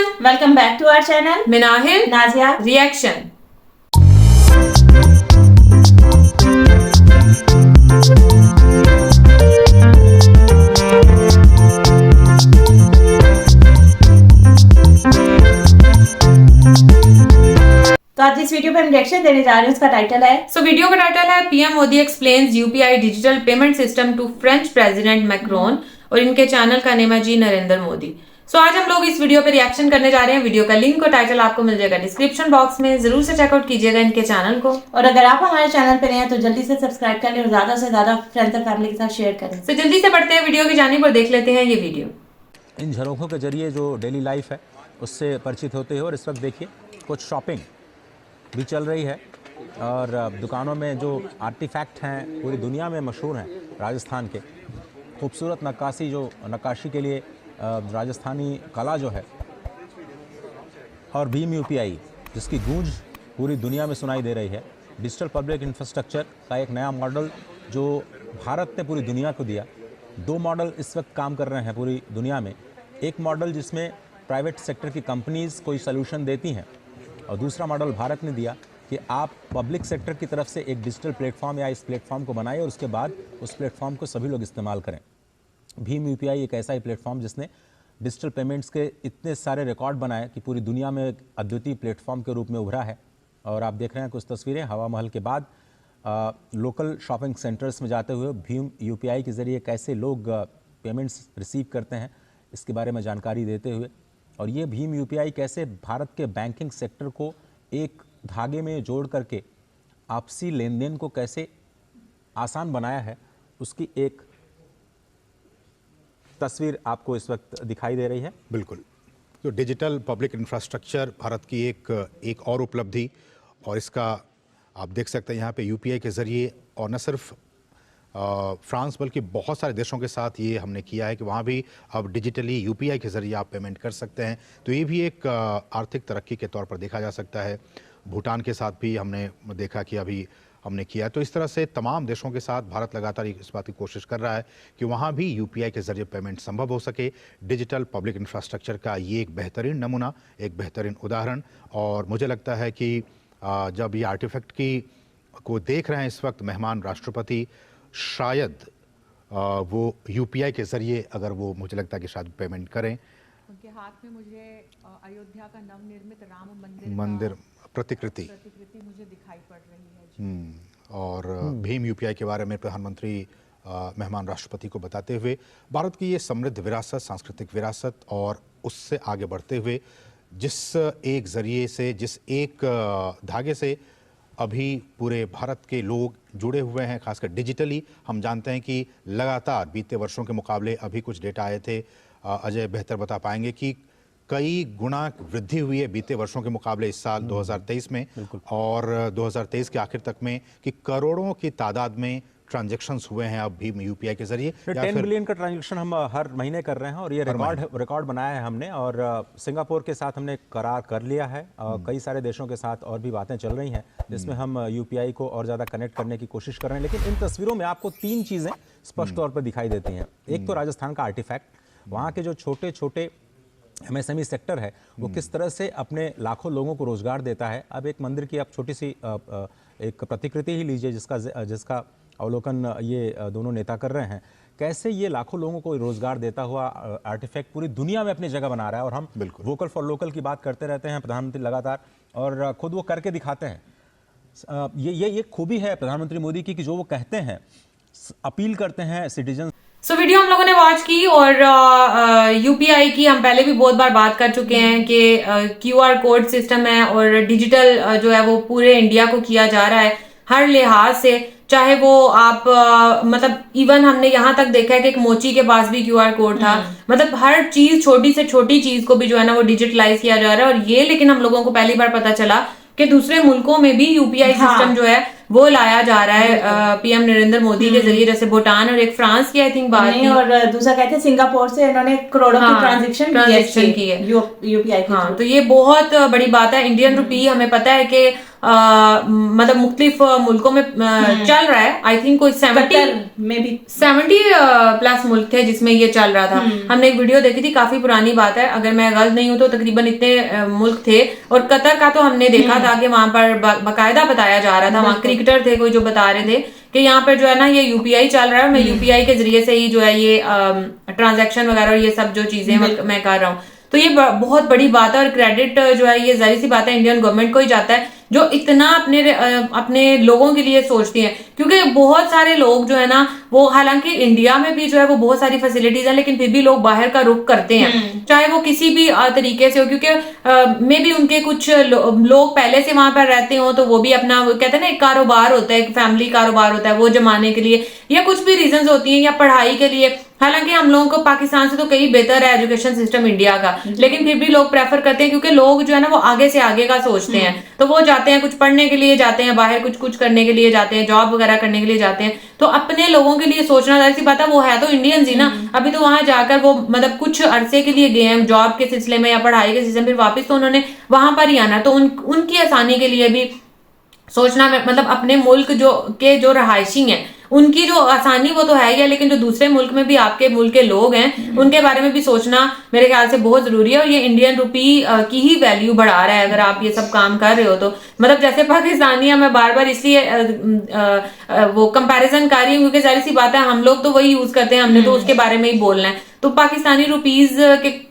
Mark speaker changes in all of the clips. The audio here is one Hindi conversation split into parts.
Speaker 1: Everyone,
Speaker 2: welcome back to our channel
Speaker 1: Minahil
Speaker 2: Nazia
Speaker 1: reaction.
Speaker 2: तो आज इस वीडियो पे हम रिएक्शन देने जा रहे हैं। उसका टाइटल है
Speaker 1: वीडियो का टाइटल है PM Modi explains UPI digital payment system to French president Macron और इनके चैनल का नेम है जी नरेंद्र मोदी। आज हम लोग इस वीडियो पे रिएक्शन करने जा रहे हैं। वीडियो का लिंक और टाइटल आपको मिल जाएगा डिस्क्रिप्शन बॉक्स में, जरूर से चेकआउट कीजिएगा इनके चैनल को।
Speaker 2: और अगर आप हमारे चैनल पे नए हैं तो जल्दी से सब्सक्राइब कर लें और ज्यादा से ज्यादा फ्रेंड्स और फैमिली के साथ शेयर करें।
Speaker 1: तो जल्दी से बढ़ते हैं वीडियो की जानिब और देख लेते हैं ये वीडियो।
Speaker 3: इन झरोखों के जरिए जो डेली लाइफ है उससे परिचित होते हो। और इस वक्त देखिए कुछ शॉपिंग भी चल रही है और दुकानों में जो आर्टिफैक्ट हैं पूरी दुनिया में मशहूर हैं राजस्थान के। खूबसूरत नक्काशी के लिए राजस्थानी कला जो है और भीम यूपीआई जिसकी गूंज पूरी दुनिया में सुनाई दे रही है। डिजिटल पब्लिक इंफ्रास्ट्रक्चर का एक नया मॉडल जो भारत ने पूरी दुनिया को दिया। दो मॉडल इस वक्त काम कर रहे हैं पूरी दुनिया में। एक मॉडल जिसमें प्राइवेट सेक्टर की कंपनीज़ कोई सलूशन देती हैं और दूसरा मॉडल भारत ने दिया कि आप पब्लिक सेक्टर की तरफ से एक डिजिटल प्लेटफॉर्म या इस प्लेटफॉर्म को बनाएं और उसके बाद उस प्लेटफॉर्म को सभी लोग इस्तेमाल करें। भीम यूपीआई एक ऐसा ही प्लेटफॉर्म जिसने डिजिटल पेमेंट्स के इतने सारे रिकॉर्ड बनाए कि पूरी दुनिया में एक अद्वितीय प्लेटफॉर्म के रूप में उभरा है। और आप देख रहे हैं कुछ तस्वीरें हवा महल के बाद लोकल शॉपिंग सेंटर्स में जाते हुए भीम यूपीआई के ज़रिए कैसे लोग पेमेंट्स रिसीव करते हैं इसके बारे में जानकारी देते हुए। और ये भीम यूपीआई कैसे भारत के बैंकिंग सेक्टर को एक धागे में जोड़ करके आपसी लेन देन को कैसे आसान बनाया है उसकी एक तस्वीर आपको इस वक्त दिखाई दे रही है।
Speaker 4: बिल्कुल, तो डिजिटल पब्लिक इंफ्रास्ट्रक्चर भारत की एक और उपलब्धि। और इसका आप देख सकते हैं यहाँ पे यूपीआई के ज़रिए, और न सिर्फ फ्रांस बल्कि बहुत सारे देशों के साथ ये हमने किया है कि वहाँ भी अब डिजिटली यूपीआई के ज़रिए आप पेमेंट कर सकते हैं। तो ये भी एक आर्थिक तरक्की के तौर पर देखा जा सकता है। भूटान के साथ भी हमने देखा कि अभी हमने किया। तो इस तरह से तमाम देशों के साथ भारत लगातार इस बात की कोशिश कर रहा है कि वहाँ भी यूपीआई के ज़रिए पेमेंट संभव हो सके। डिजिटल पब्लिक इंफ्रास्ट्रक्चर का ये एक बेहतरीन नमूना, एक बेहतरीन उदाहरण। और मुझे लगता है कि जब ये आर्टिफैक्ट को देख रहे हैं इस वक्त मेहमान राष्ट्रपति, शायद वो यूपीआई के ज़रिए अगर वो, मुझे लगता है कि शायद पेमेंट करें।
Speaker 5: उनके हाथ में मुझे अयोध्या का नवनिर्मित राम
Speaker 4: मंदिर प्रतिकृति
Speaker 5: मुझे दिखाई पड़ रही है।
Speaker 4: और भीम यूपीआई के बारे में प्रधानमंत्री मेहमान राष्ट्रपति को बताते हुए भारत की ये समृद्ध विरासत, सांस्कृतिक विरासत और उससे आगे बढ़ते हुए जिस एक ज़रिए से, जिस एक धागे से अभी पूरे भारत के लोग जुड़े हुए हैं, खासकर डिजिटली। हम जानते हैं कि लगातार बीते वर्षों के मुकाबले अभी कुछ डेटा आए थे, अजय बेहतर बता पाएंगे कि कई गुना वृद्धि हुई है बीते वर्षों के मुकाबले इस साल 2023 में और 2023 के आखिर तक में, कि करोड़ों की तादाद में ट्रांजैक्शंस हुए हैं अब भीम यूपीआई के जरिए।
Speaker 3: 10 बिलियन का ट्रांजैक्शन हम हर महीने कर रहे हैं और ये रिकॉर्ड बनाया है हमने। और सिंगापुर के साथ हमने करार कर लिया है। कई सारे देशों के साथ और भी बातें चल रही हैं जिसमें हम यूपीआई को और ज़्यादा कनेक्ट करने की कोशिश कर रहे हैं। लेकिन इन तस्वीरों में आपको तीन चीज़ें स्पष्ट तौर पर दिखाई देती हैं। एक तो राजस्थान का आर्टिफैक्ट, वहाँ के जो छोटे छोटे एमएसएमई सेक्टर है वो किस तरह से अपने लाखों लोगों को रोजगार देता है। अब एक मंदिर की आप छोटी सी एक प्रतिकृति ही लीजिए जिसका अवलोकन ये दोनों नेता कर रहे हैं। कैसे ये लाखों लोगों को रोजगार देता हुआ आर्टिफैक्ट पूरी दुनिया में अपनी जगह बना रहा है। और हम वोकल फॉर लोकल की बात करते रहते हैं प्रधानमंत्री लगातार, और खुद वो करके दिखाते हैं। ये खूबी है प्रधानमंत्री मोदी की कि जो वो कहते हैं, अपील करते हैं सिटीजन।
Speaker 1: वीडियो हम लोगों ने वॉच की और यूपीआई की हम पहले भी बहुत बार बात कर चुके हैं कि क्यूआर कोड सिस्टम है और डिजिटल जो है वो पूरे इंडिया को किया जा रहा है हर लिहाज से। चाहे वो आप मतलब इवन हमने यहाँ तक देखा है कि एक मोची के पास भी क्यूआर कोड था। मतलब हर चीज, छोटी से छोटी चीज को भी जो है ना वो डिजिटलाइज किया जा रहा है। और ये लेकिन हम लोगों को पहली बार पता चला कि दूसरे मुल्कों में भी यूपीआई सिस्टम जो है वो लाया जा रहा है पीएम नरेंद्र मोदी के जरिए। जैसे भूटान और एक फ्रांस की आई थिंक बात नहीं,
Speaker 2: और दूसरा कहते हैं सिंगापुर से इन्होंने करोड़ों की ट्रांजैक्शन की है यूपीआई।
Speaker 1: हाँ, तो ये बहुत बड़ी बात है। इंडियन रुपी हमें पता है कि मतलब मुख्तलिफ मुल्कों में चल रहा है। आई थिंक कोई 70 प्लस मुल्क थे जिसमें ये चल रहा था। हमने एक वीडियो देखी थी, काफी पुरानी बात है, अगर मैं गलत नहीं हूं तो तकरीबन इतने मुल्क थे। और कतर का तो हमने देखा था कि वहां पर बाकायदा बताया जा रहा था, वहां क्रिकेटर थे कोई जो बता रहे थे कि यहाँ पर जो है ना ये यूपीआई चल रहा है, मैं यूपीआई के जरिए से ही जो है ये ट्रांजैक्शन वगैरह और ये सब जो चीजें मैं कर रहा हूँ। तो ये बहुत बड़ी बात है और क्रेडिट जो है ये जाहिर सी बात है इंडियन गवर्नमेंट को ही जाता है जो इतना अपने लोगों के लिए सोचती है। क्योंकि बहुत सारे लोग जो है ना वो, हालांकि इंडिया में भी जो है वो बहुत सारी फैसिलिटीज है, लेकिन फिर भी लोग बाहर का रुख करते हैं, चाहे वो किसी भी तरीके से हो। क्योंकि मे भी उनके कुछ लोग पहले से वहां पर रहते हो तो वो भी अपना, वो कहते हैं ना एक कारोबार होता है, एक फैमिली कारोबार होता है, वो जमाने के लिए या कुछ भी रीजन होती हैं, या पढ़ाई के लिए। हालांकि हम लोगों को पाकिस्तान से तो कहीं बेहतर है एजुकेशन सिस्टम इंडिया का, लेकिन फिर भी लोग प्रेफर करते हैं क्योंकि लोग जो है ना वो आगे से आगे का सोचते हैं। तो वो जाते हैं, कुछ पढ़ने के लिए जाते हैं बाहर, कुछ करने के लिए जाते हैं, जॉब वगैरह करने के लिए जाते हैं। तो अपने लोगों के लिए सोचना जाहिर सी बात है, वो है तो इंडियंस ही ना। अभी तो वहां जाकर वो मतलब कुछ अरसे के लिए गए हैं जॉब के सिलसिले में या पढ़ाई के सिलसिले में, फिर वापस तो उन्होंने वहां पर ही आना। तो उनकी आसानी के लिए भी सोचना, मतलब अपने मुल्क जो रहायशी हैं उनकी जो आसानी वो तो है ही है, लेकिन जो दूसरे मुल्क में भी आपके मुल्क के लोग हैं उनके बारे में भी सोचना मेरे ख्याल से बहुत जरूरी है। और ये इंडियन रुपी की ही वैल्यू बढ़ा रहा है अगर आप ये सब काम कर रहे हो तो। मतलब जैसे पाकिस्तानी, मैं बार बार इसलिए वो कंपैरिजन कर रही हूँ क्योंकि जाहिर सी बात है हम लोग तो वही यूज करते हैं, हमने तो उसके बारे में ही बोलना है। तो पाकिस्तानी रुपीज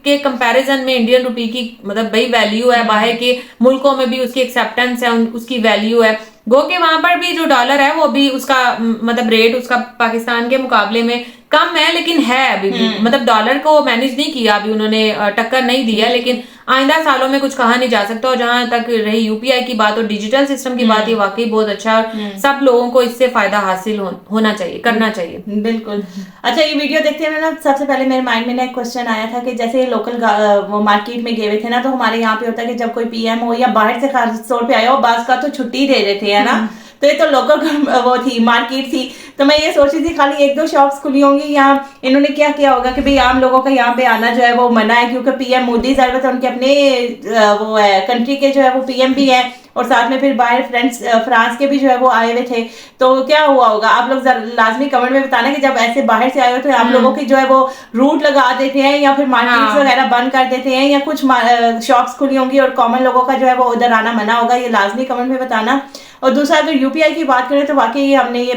Speaker 1: के कंपैरिजन में इंडियन रुपी की मतलब बड़ी वैल्यू है, बाहर के मुल्कों में भी उसकी एक्सेप्टेंस है, उसकी वैल्यू है। गो के वहां पर भी जो डॉलर है वो भी उसका मतलब रेट उसका पाकिस्तान के मुकाबले में कम है, लेकिन है अभी भी, मतलब डॉलर को मैनेज नहीं किया अभी उन्होंने, टक्कर नहीं दी है। लेकिन आइंदा सालों में कुछ कहा नहीं जा सकता। और जहां तक रही यूपीआई की बात और डिजिटल सिस्टम की बात, ये वाकई बहुत अच्छा है, सब लोगों को इससे फायदा हासिल होना चाहिए, करना चाहिए।
Speaker 2: बिल्कुल। अच्छा, ये वीडियो देखते हुए ना सबसे पहले मेरे माइंड में ना एक क्वेश्चन आया था कि जैसे लोकल वो मार्केट में गए हुए थे ना, तो हमारे यहाँ पे होता है कि जब कोई पीएम हो या बाहर से खास तौर पे आया हो, बास का तो छुट्टी दे रहे थे, है ना। तो ये तो लोकल वो थी, मार्केट थी। तो मैं ये सोच रही थी खाली 1-2 शॉप्स खुली होंगी यहाँ, इन्होंने क्या किया होगा कि भाई आम लोगों का यहाँ पे आना जो है वो मना है, क्योंकि पीएम मोदी साहब उनके अपने वो है कंट्री के जो है वो पीएम भी है, और साथ में फिर बाहर फ्रांस के भी जो है वो आए हुए थे। तो क्या हुआ होगा, आप लोग लाजमी कमेंट में बताना कि जब ऐसे बाहर से आए हो तो आप लोगों की जो है वो रूट लगा देते हैं या फिर मार्केट्स वगैरह बंद कर देते हैं, या कुछ शॉप्स खुली होंगी और कॉमन लोगों का जो है वो उधर आना मना होगा, ये लाजमी कमेंट में बताना। और दूसरा, अगर यूपीआई की बात करें तो वाकई हमने ये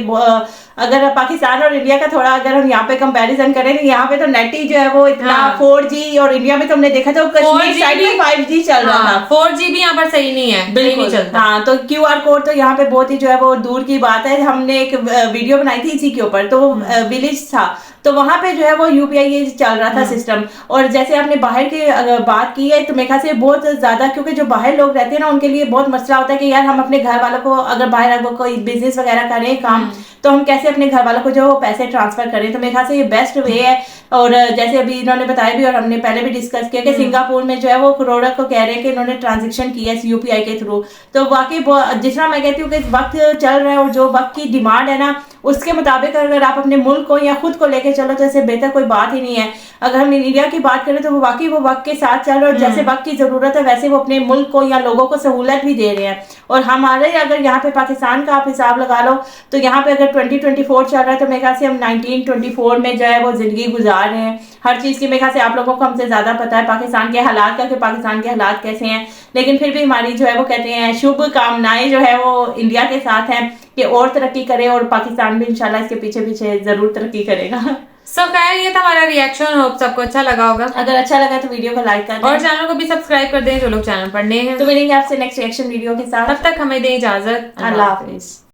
Speaker 2: अगर पाकिस्तान और इंडिया का थोड़ा अगर हम यहाँ पे कंपैरिजन करें, यहाँ पे तो नेट ही जो है वो इतना 4G, और इंडिया में तो हमने देखा था कश्मीर साइड में 5G चल रहा था।
Speaker 1: 4G भी यहाँ पर सही नहीं है, बिल्कुल नहीं चलता।
Speaker 2: हाँ, तो QR कोड तो यहाँ पे बहुत ही जो है वो दूर की बात है। हमने एक वीडियो बनाई थी इसी के ऊपर, तो विलेज था, तो वहां पे जो है वो यूपीआई चल रहा था सिस्टम। और जैसे आपने बाहर की अगर बात की है तो मेरे ख्याल से बहुत ज्यादा, क्योंकि जो बाहर लोग रहते हैं ना उनके लिए बहुत मसला होता है कि यार हम अपने घर वालों को अगर बाहर कोई बिजनेस वगैरह करें काम, तो हम कैसे अपने घर वालों को जो वो पैसे ट्रांसफर करें। तो मेरे ख्याल से ये बेस्ट वे है। और जैसे अभी इन्होंने बताया भी और हमने पहले भी डिस्कस किया कि सिंगापुर में जो है वो करोड़ों को कह रहे हैं कि इन्होंने ट्रांजेक्शन किया है यूपीआई के थ्रू। तो वाकई जिस तरह मैं कहती हूँ कि वक्त चल रहा है और जो वक्त की डिमांड है ना उसके मुताबिक अगर आप अपने मुल्क को या खुद को लेके चलो तो इससे बेहतर कोई बात ही नहीं है। अगर हम इंडिया की बात करें तो वो वाकई वो वक्त के साथ चल रहे हैं और जैसे वक्त की जरूरत है वैसे वो अपने मुल्क को या लोगों को सहूलत भी दे रहे हैं। और हमारे अगर यहाँ पे पाकिस्तान का आप हिसाब लगा लो तो यहाँ पे अगर 2024 चल रहा है तो मेरे ख्याल से हम 1924 में जो है वो जिंदगी गुजार रहे हैं। हर चीज की मेरे ख्याल से आप लोगों को हमसे ज्यादा पता है पाकिस्तान के हालात का, कि पाकिस्तान के हालात कैसे हैं। लेकिन फिर भी हमारी जो है वो कहते हैं शुभ कामनाएं जो है वो इंडिया के साथ हैं कि और तरक्की करे, और पाकिस्तान भी इंशाल्लाह इसके पीछे पीछे जरूर तरक्की करेगा।
Speaker 1: खैर ये था हमारा रिएक्शन, होप सबको अच्छा लगा होगा।
Speaker 2: अगर अच्छा लगा तो वीडियो को लाइक कर दें
Speaker 1: और चैनल को भी सब्सक्राइब कर दें जो लोग चैनल पर नए हैं।
Speaker 2: तो मिलेंगे आपसे नेक्स्ट रिएक्शन वीडियो के साथ,
Speaker 1: तब तक हमें दें इजाजत।
Speaker 2: अल्लाह हाफिज।